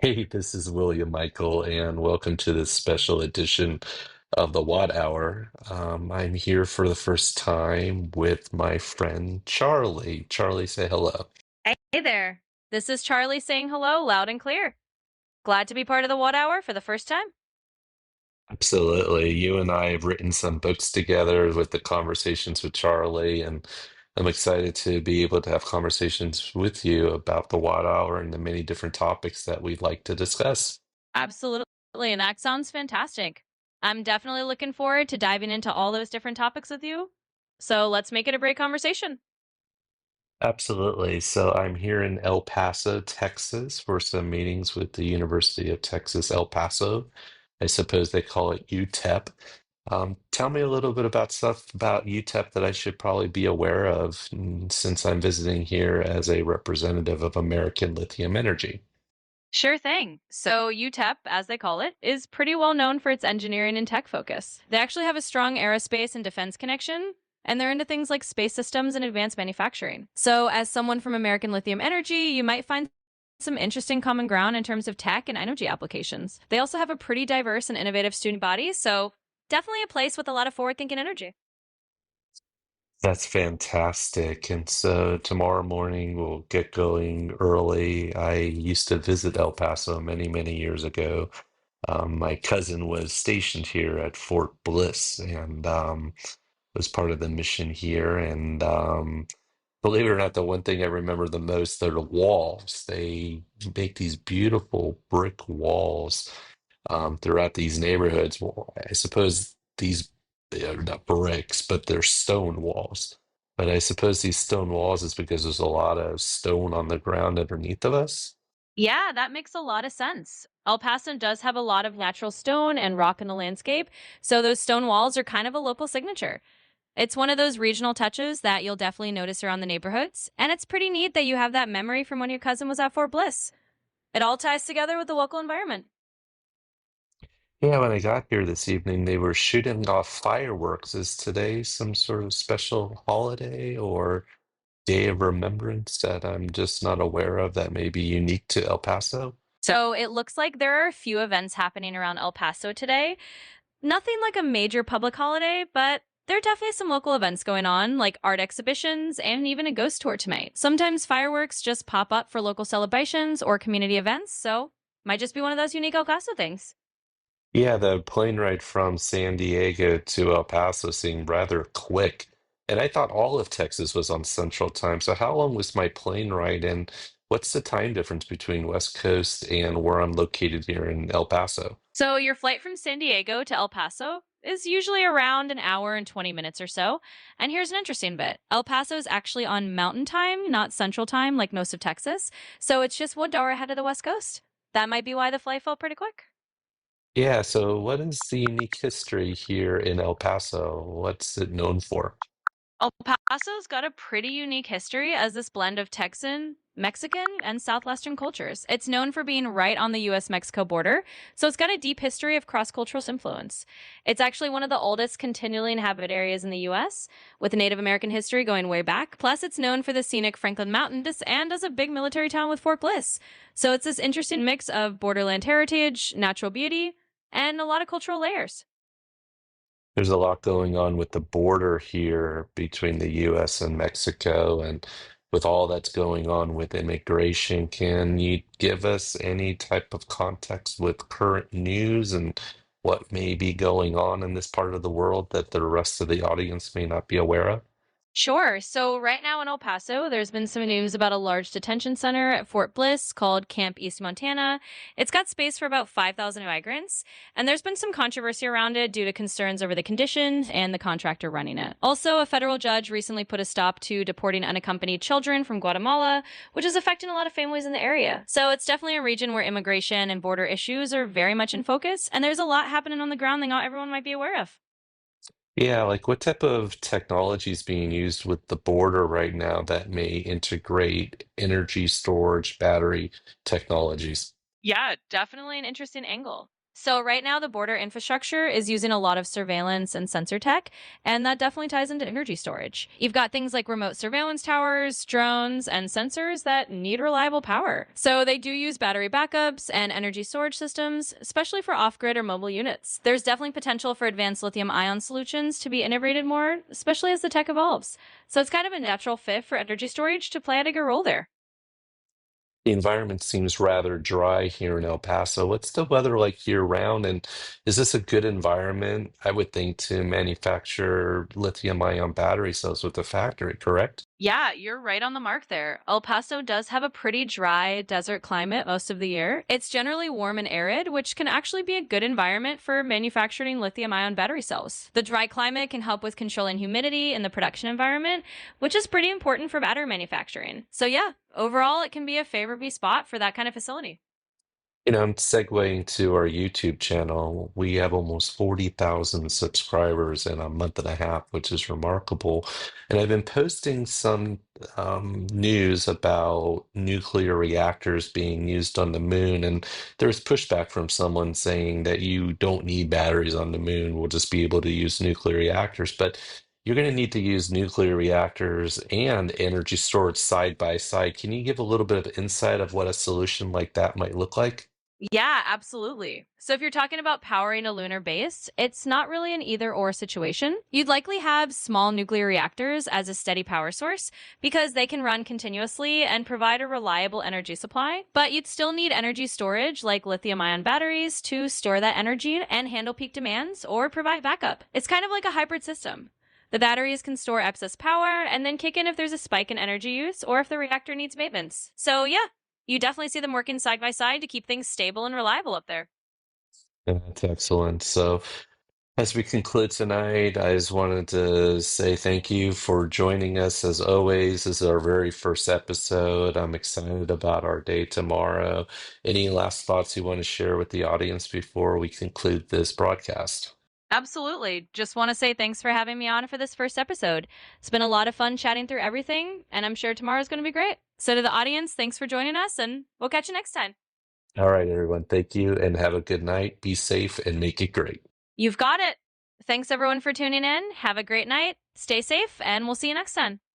Hey, this is William Michael, and welcome to this special edition of the Watt Hour. I'm here for the first time with my friend Charlie. Charlie, say hello. Hey there. This is Charlie saying hello loud and clear. Glad to be part of the What Hour for the first time. Absolutely. You and I have written some books together with the conversations with Charlie, and I'm excited to be able to have conversations with you about the Watt Hour and the many different topics that we'd like to discuss. Absolutely. And that sounds fantastic. I'm definitely looking forward to diving into all those different topics with you. So let's make it a great conversation. Absolutely. So I'm here in El Paso, Texas, for some meetings with the University of Texas, El Paso. I suppose they call it UTEP. Tell me a little bit about stuff about UTEP that I should probably be aware of, since I'm visiting here as a representative of American Lithium Energy. Sure thing. So, UTEP, as they call it, is pretty well known for its engineering and tech focus. They actually have a strong aerospace and defense connection, and they're into things like space systems and advanced manufacturing. So, as someone from American Lithium Energy, you might find some interesting common ground in terms of tech and energy applications. They also have a pretty diverse and innovative student body, so definitely a place with a lot of forward thinking energy. That's fantastic. And so tomorrow morning we'll get going early. I used to visit El Paso many, many years ago. My cousin was stationed here at Fort Bliss and was part of the mission here. And believe it or not, the one thing I remember the most are the walls. They make these beautiful brick walls throughout these neighborhoods. Well, I suppose these are not bricks, but they're stone walls. But I suppose these stone walls is because there's a lot of stone on the ground underneath of us. Yeah, that makes a lot of sense. El Paso does have a lot of natural stone and rock in the landscape, so those stone walls are kind of a local signature. It's one of those regional touches that you'll definitely notice around the neighborhoods, and it's pretty neat that you have that memory from when your cousin was at Fort Bliss. It all ties together with the local environment. Yeah, when I got here this evening, they were shooting off fireworks. Is today some sort of special holiday or day of remembrance that I'm just not aware of that may be unique to El Paso? So it looks like there are a few events happening around El Paso today. Nothing like a major public holiday, but there are definitely some local events going on, like art exhibitions and even a ghost tour tonight. Sometimes fireworks just pop up for local celebrations or community events, so might just be one of those unique El Paso things. Yeah, the plane ride from San Diego to El Paso seemed rather quick. And I thought all of Texas was on Central Time. So how long was my plane ride, and what's the time difference between West Coast and where I'm located here in El Paso? So your flight from San Diego to El Paso is usually around an hour and 20 minutes or so. And here's an interesting bit. El Paso is actually on mountain time, not central time like most of Texas. So it's just 1 hour ahead of the West Coast. That might be why the flight felt pretty quick. Yeah, so what is the unique history here in El Paso? What's it known for? El Paso's got a pretty unique history as this blend of Texan, Mexican, and Southwestern cultures. It's known for being right on the US Mexico border, so it's got a deep history of cross cultural influence. It's actually one of the oldest continually inhabited areas in the US, with Native American history going way back. Plus, it's known for the scenic Franklin Mountains and as a big military town with Fort Bliss. So it's this interesting mix of borderland heritage, natural beauty, and a lot of cultural layers. There's a lot going on with the border here between the US and Mexico, and with all that's going on with immigration, can you give us any type of context with current news and what may be going on in this part of the world that the rest of the audience may not be aware of? Sure. So right now in El Paso, there's been some news about a large detention center at Fort Bliss called Camp East Montana. It's got space for about 5,000 migrants, and there's been some controversy around it due to concerns over the conditions and the contractor running it. Also, a federal judge recently put a stop to deporting unaccompanied children from Guatemala, which is affecting a lot of families in the area. So it's definitely a region where immigration and border issues are very much in focus, and there's a lot happening on the ground that not everyone might be aware of. Yeah, like what type of technology is being used with the border right now that may integrate energy storage, battery technologies? Yeah, definitely an interesting angle. So right now the border infrastructure is using a lot of surveillance and sensor tech, and that definitely ties into energy storage. You've got things like remote surveillance towers, drones, and sensors that need reliable power. So they do use battery backups and energy storage systems, especially for off-grid or mobile units. There's definitely potential for advanced lithium-ion solutions to be integrated more, especially as the tech evolves. So it's kind of a natural fit for energy storage to play a bigger role there. The environment seems rather dry here in El Paso. What's the weather like year round? And is this a good environment, I would think, to manufacture lithium-ion battery cells with the factory, correct? Yeah, you're right on the mark there. El Paso does have a pretty dry desert climate most of the year. It's generally warm and arid, which can actually be a good environment for manufacturing lithium ion battery cells. The dry climate can help with controlling humidity in the production environment, which is pretty important for battery manufacturing. So, yeah, overall, it can be a favorable spot for that kind of facility. I'm segueing to our YouTube channel. We have almost 40,000 subscribers in a month and a half, which is remarkable. And I've been posting some news about nuclear reactors being used on the moon. And there's pushback from someone saying that you don't need batteries on the moon. We'll just be able to use nuclear reactors. But you're going to need to use nuclear reactors and energy storage side by side. Can you give a little bit of insight of what a solution like that might look like? Yeah, absolutely. So if you're talking about powering a lunar base, it's not really an either or situation. You'd likely have small nuclear reactors as a steady power source because they can run continuously and provide a reliable energy supply. But you'd still need energy storage like lithium ion batteries to store that energy and handle peak demands or provide backup. It's kind of like a hybrid system. The batteries can store excess power and then kick in if there's a spike in energy use or if the reactor needs maintenance. So, yeah, you definitely see them working side by side to keep things stable and reliable up there. Yeah, that's excellent. So, as we conclude tonight, I just wanted to say thank you for joining us. As always, this is our very first episode. I'm excited about our day tomorrow. Any last thoughts you want to share with the audience before we conclude this broadcast? Absolutely. Just want to say thanks for having me on for this first episode. It's been a lot of fun chatting through everything, and I'm sure tomorrow's going to be great. So, to the audience, thanks for joining us, and we'll catch you next time. All right, everyone. Thank you and have a good night. Be safe and make it great. You've got it. Thanks, everyone, for tuning in. Have a great night. Stay safe, and we'll see you next time.